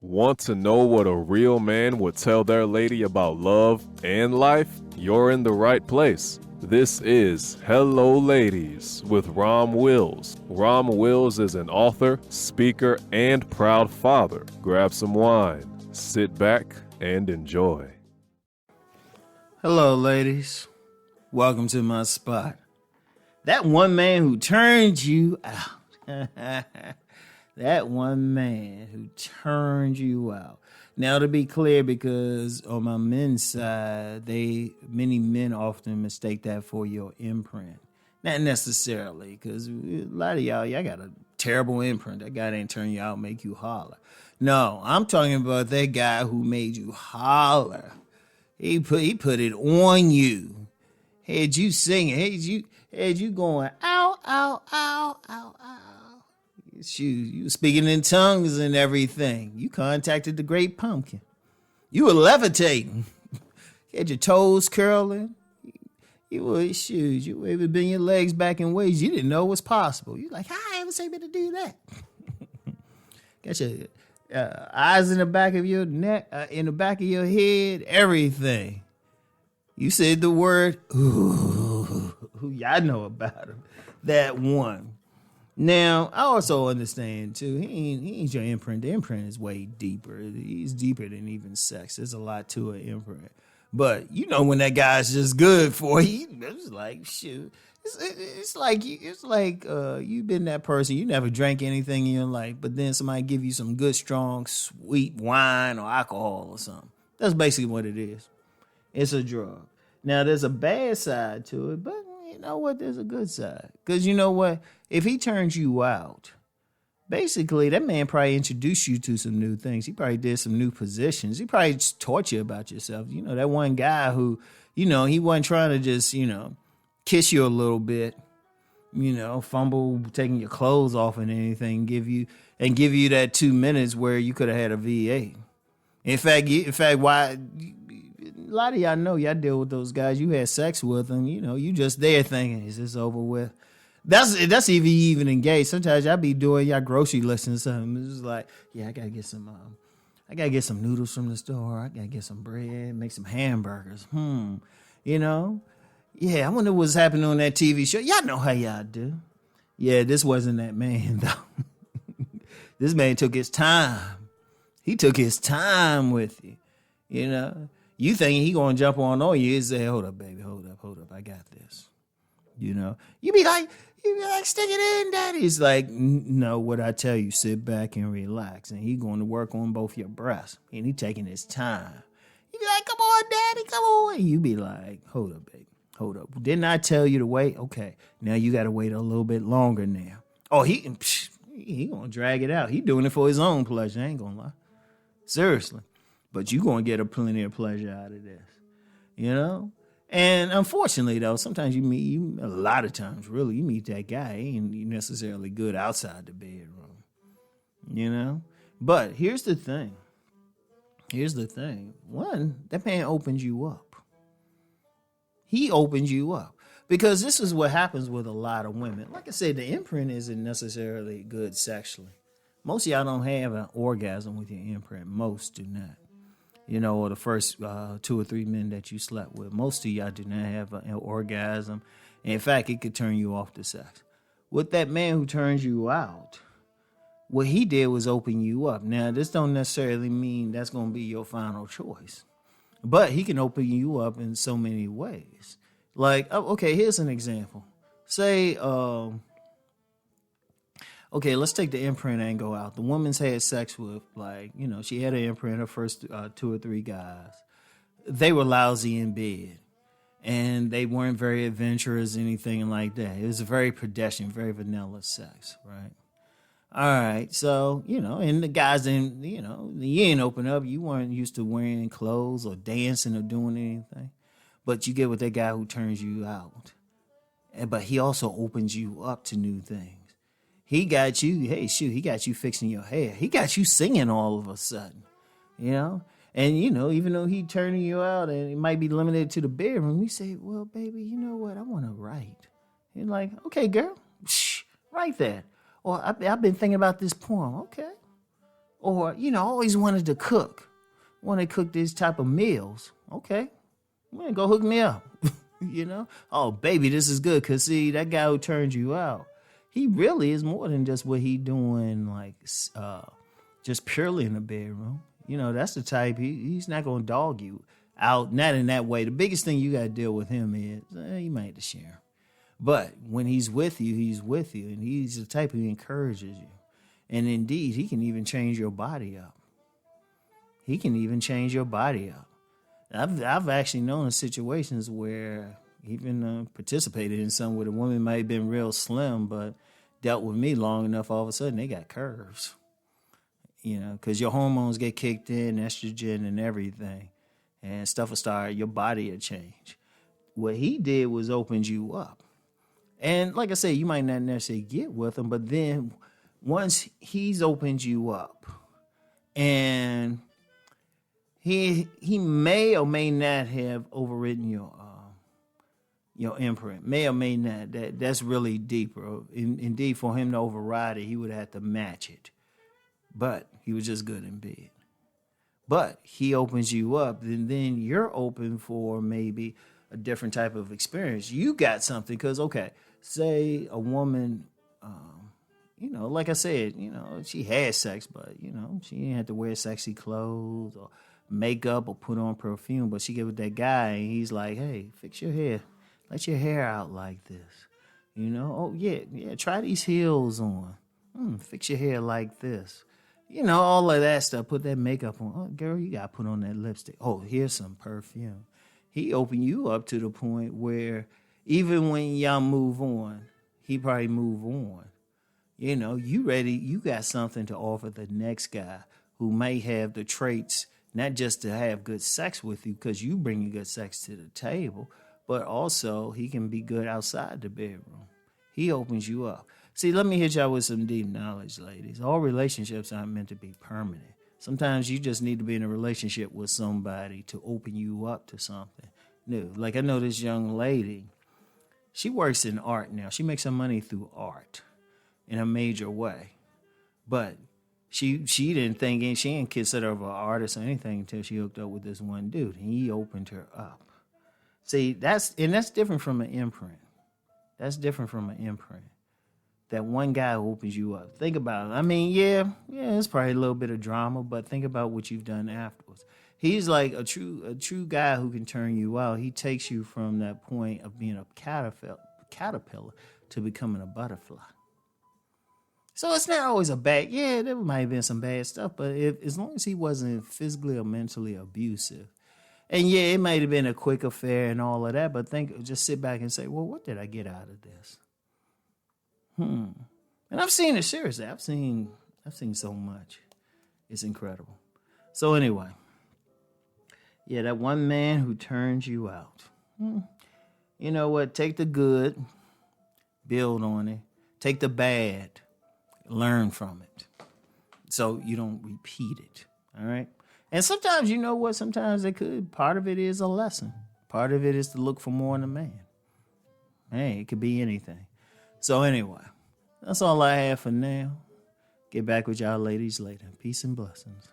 Want to know what a real man would tell their lady about love and life? You're in the right place. This is Hello Ladies with Rom Wills. Rom Wills is an author, speaker, and proud father. Grab some wine, sit back, and enjoy. Hello, ladies. Welcome to my spot. That one man who turned you out. That one man who turned you out. Now, to be clear, because on my men's side, many men often mistake that for your imprint. Not necessarily, because a lot of y'all got a terrible imprint. That guy didn't turn you out, make you holler. No, I'm talking about that guy who made you holler. He put it on you. Had you singing, had you going, ow, ow, ow, ow, ow. You were speaking in tongues and everything. You contacted the great pumpkin. You were levitating. You had your toes curling. You were able to bend your legs back in ways you didn't know was possible. You're like, I was able to do that. Got your eyes in the back of your neck, in the back of your head, everything. You said the word, ooh, y'all know about him. That one. Now, I also understand, too, he ain't your imprint. The imprint is way deeper. He's deeper than even sex. There's a lot to an imprint. But, you know, when that guy's just good for you, it's like, shoot. It's like you've been that person. You never drank anything in your life, but then somebody give you some good, strong, sweet wine or alcohol or something. That's basically what it is. It's a drug. Now, there's a bad side to it, but you know what? There's a good side. Because you know what? If he turns you out, basically, that man probably introduced you to some new things. He probably did some new positions. He probably just taught you about yourself. You know, that one guy who, you know, he wasn't trying to just, you know, kiss you a little bit, you know, fumble taking your clothes off and anything, give you that 2 minutes where you could have had a VA. In fact, why a lot of y'all know y'all deal with those guys. You had sex with them, you know, you just there thinking, is this over with? That's if you even engaged. Sometimes y'all be doing y'all grocery list or something. It's just like, yeah, I gotta get some noodles from the store. I gotta get some bread, make some hamburgers. You know? Yeah, I wonder what's happening on that TV show. Y'all know how y'all do. Yeah, this wasn't that man, though. This man took his time. He took his time with you. You know? You think he gonna jump on you and say, hold up, baby, hold up, I got this. You know? You be like, stick it in, daddy. He's like, no, what I tell you, sit back and relax. And he going to work on both your breasts. And he taking his time. You be like, come on, daddy, come on. And you be like, hold up, baby. Hold up. Didn't I tell you to wait? Okay. Now you got to wait a little bit longer now. Oh, he going to drag it out. He doing it for his own pleasure. I ain't going to lie. Seriously. But you going to get plenty of pleasure out of this. You know? And unfortunately, though, sometimes a lot of times, really, you meet that guy. He ain't necessarily good outside the bedroom. You know? But here's the thing. One, that man opens you up. He opens you up. Because this is what happens with a lot of women. Like I said, the imprint isn't necessarily good sexually. Most of y'all don't have an orgasm with your imprint. Most do not. You know, or the first 2 or 3 men that you slept with. Most of y'all do not have an orgasm. In fact, it could turn you off to sex. With that man who turns you out, what he did was open you up. Now, this don't necessarily mean that's going to be your final choice. But he can open you up in so many ways. Like, okay, here's an example. Say, okay, let's take the imprint angle out. The woman's had sex with, like, you know, she had an imprint, her first 2 or 3 guys. They were lousy in bed. And they weren't very adventurous, anything like that. It was a very pedestrian, very vanilla sex, right? All right, so, you know, and the guys didn't, you know, you ain't open up. You weren't used to wearing clothes or dancing or doing anything. But you get with that guy who turns you out. But he also opens you up to new things. He got you, he got you fixing your hair. He got you singing all of a sudden, you know? And, you know, even though he turning you out and it might be limited to the bedroom, we say, well, baby, you know what? I want to write. And like, okay, girl, write that. Or I've been thinking about this poem. Okay. Or, always wanted to cook. Want to cook these type of meals. Okay, man, go hook me up. Oh, baby, this is good. Because, see, that guy who turned you out, he really is more than just what he doing, like, just purely in the bedroom. That's the type, he's not going to dog you out, not in that way. The biggest thing you got to deal with him is, you might have to share. But when he's with you, and he's the type who encourages you. And indeed, he can even change your body up. I've actually known situations where even participated in some where the woman might have been real slim, but dealt with me long enough, all of a sudden they got curves. Because your hormones get kicked in, estrogen and everything, and stuff will start, your body will change. What he did was opened you up. And like I said, you might not necessarily get with him, but then once he's opened you up, and he may or may not have overridden your imprint, may or may not. That's really deeper. Indeed, for him to override it, he would have to match it. But he was just good in bed. But he opens you up, and then you're open for maybe a different type of experience. You got something, because, okay, say a woman, like I said, she had sex, but, she didn't have to wear sexy clothes or makeup or put on perfume, but she get with that guy, and he's like, hey, fix your hair. Let your hair out like this. Oh, yeah, try these heels on. Fix your hair like this. All of that stuff. Put that makeup on. Oh, girl, you got to put on that lipstick. Oh, here's some perfume. He opened you up to the point where even when y'all move on, he probably move on. You ready. You got something to offer the next guy who may have the traits, not just to have good sex with you because you bringing good sex to the table, but also he can be good outside the bedroom. He opens you up. See, let me hit y'all with some deep knowledge, ladies. All relationships aren't meant to be permanent. Sometimes you just need to be in a relationship with somebody to open you up to something new. Like I know this young lady, she works in art now. She makes her money through art in a major way. But she didn't think, she didn't consider her an artist or anything until she hooked up with this one dude. And he opened her up. See, that's different from an imprint. That one guy who opens you up. Think about it. I mean, yeah, it's probably a little bit of drama, but think about what you've done afterwards. He's like a true guy who can turn you out. He takes you from that point of being a caterpillar to becoming a butterfly. So it's not always a bad, there might have been some bad stuff, but as long as he wasn't physically or mentally abusive, and it might have been a quick affair and all of that, but just sit back and say, well, what did I get out of this? And I've seen it, seriously. I've seen so much. It's incredible. So anyway, that one man who turns you out. You know what? Take the good, build on it. Take the bad, learn from it, so you don't repeat it. All right. And sometimes, you know what? Sometimes part of it is a lesson. Part of it is to look for more in a man. Hey, it could be anything. So anyway, that's all I have for now. Get back with y'all ladies later. Peace and blessings.